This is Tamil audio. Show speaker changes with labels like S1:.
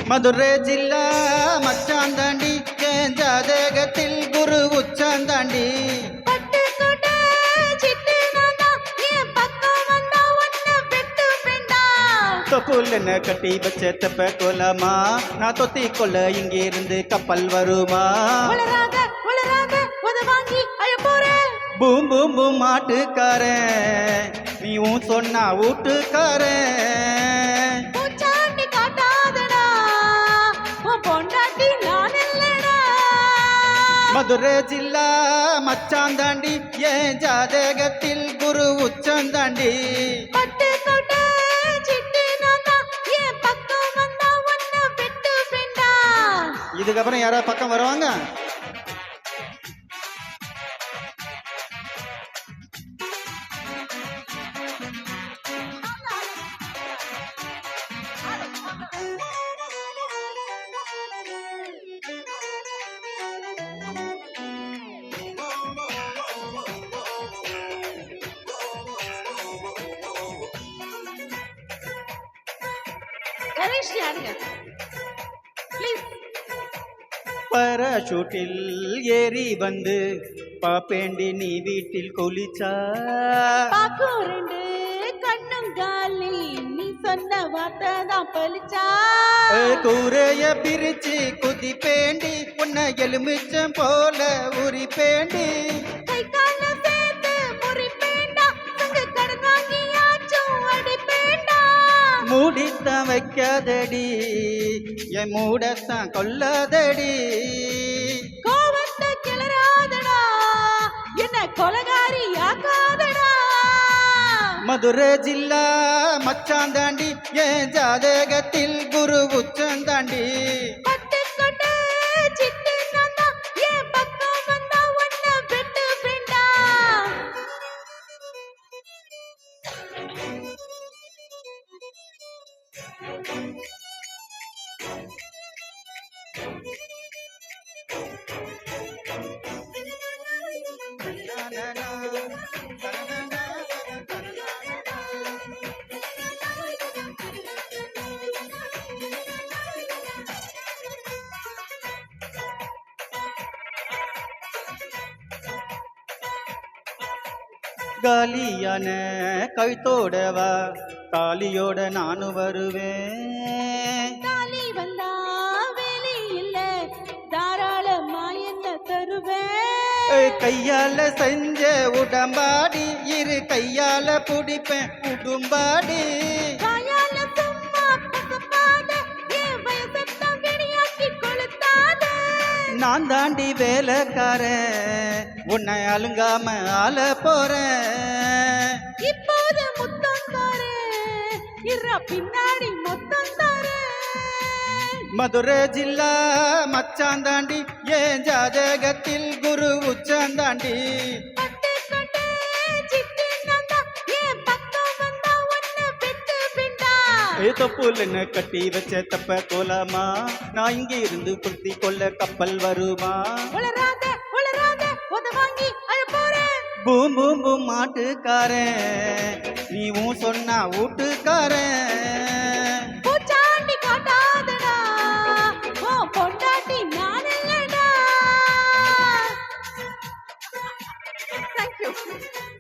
S1: மதுரை ஜில்லா மச்சாந்தாண்டி என் ஜாதகத்தில் குரு உச்சாந்தாண்டி தொப்புலன கட்டி வச்ச தெப்ப கோலமா நான் தொத்தி கொள்ள இங்கே இருந்து கப்பல் வருமா பூம் பூம் பூம் மாட்டுக்காரன் நீயும் சொன்னா வீட்டுக்காரன் மதுரை ஜில்லா மச்சாந்தாண்டி என் ஜாதகத்தில் குரு உச்சந்தாண்டி இதுக்கப்புறம் யாராவது பக்கம் வருவாங்க? பராசூட்டில் ஏறி வந்து பாப்பேண்டி நீ வீட்டில் கொலிச்சா
S2: கண்ணும் காலி நீ சொன்ன வார்த்தை தான் பலிச்சா
S1: கூரைய பிரிச்சு குதி பேண்டி உன்னை எலுமிச்சம் போல உரி பேண்டி மூடித்தான் வைக்காதடி என் மூடத்தான் கொல்லாதடி
S2: கோவத்தை கிளறாதடா என்ன கொலகாரி ஆக்காதடா
S1: மதுரை ஜில்லா மச்சாந்தாண்டி என் ஜாதகத்தில் குரு உச்சந்தாண்டி காலியான கழுத்தோடவா தாலியோட நானும் வருவேன்
S2: தாலி வந்தா வேலி இல்ல தாராளமா என்ன தருவேன்
S1: கையால செஞ்ச உடம்பாடி இரு கையால புடிப்பேன் உடும்பாடி நான் தாண்டி வேலைக்காரன் உன்னை அலுங்காம ஆள போறேன்
S2: இப்போது முத்தம் தாரேன் பின்னாடி மொத்தம் தாரேன்
S1: மதுரை ஜில்லா மச்சாந்தாண்டி என் ஜாதகத்தில் குரு உச்சாந்தாண்டி தொப்புலன்னு கட்டி வச்ச தப்ப கோலமா நான் இங்கே இருந்து குத்தி கொள்ள கப்பல் வருமா பூம் பூம் பூம் மாட்டுக்காரன் நீவும் சொன்னா வீட்டுக்காரன்
S2: பூச்சாண்டி காட்டாதடா பொண்டாட்டி நான் இல்லடா. Thank you.